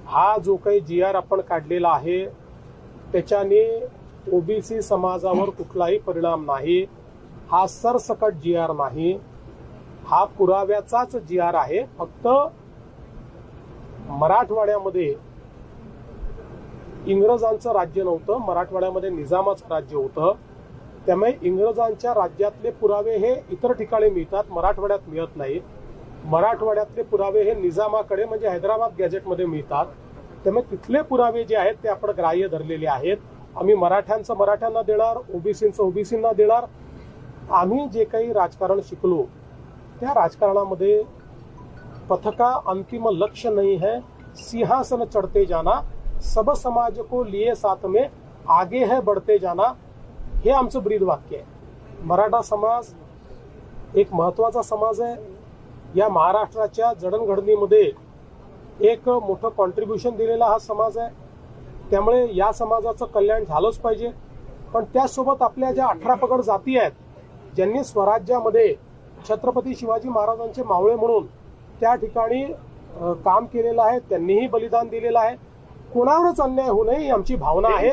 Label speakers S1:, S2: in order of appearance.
S1: हा जो काही जी आर आपण काढलेला आहे त्याच्याने ओबीसी समाजावर कुठलाही परिणाम नाही। हा सरसकट जी आर नाही, हा पुराव्याचाच जी आर आहे। फक्त मराठवाड्यामध्ये इंग्रजांचं राज्य नव्हतं, मराठवाड्यामध्ये निजामाचं राज्य होतं। त्यामुळे इंग्रजांच्या राज्यातले पुरावे हे इतर ठिकाणी मिळतात, मराठवाड्यात मिळत नाहीत। मराठवाड्यातले पुरावे हे निजामाकडे म्हणजे हैदराबाद गॅझेटमध्ये मिळतात। त्यामुळे तिथले पुरावे जे आहेत ते आपण ग्राह्य धरलेले आहेत। आम्ही मराठ्यांचं मराठ्यांना देणार, ओबीसींचं ओबीसींना देणार। आम्ही जे काही राजकारण शिकलो त्या राजकारणामध्ये पथका अंतिम लक्ष्य नहीं है, सिंहासन चढ़ते जाना, सब समाज को लिए साथ में आगे है बढ़ते जाना, हे आमचं ब्रीद वाक्य आहे। मराठा समाज एक महत्वाचा समाज आहे। या महाराष्ट्राच्या जडणघडणीमध्ये एक मोठं कॉन्ट्रीब्युशन दिलेला हा समाज आहे। त्यामुळे या समाजाचं कल्याण झालंच पाहिजे। पण त्यासोबत आपल्या ज्या 18 पगड जाती आहेत, ज्यांनी स्वराज्यामध्ये छत्रपती शिवाजी महाराजांचे मावळे म्हणून त्या ठिकाणी काम केलेलं आहे, त्यांनीही बलिदान दिलेलं आहे। कोणावरच अन्याय होऊ नये ही आमची भावना आहे।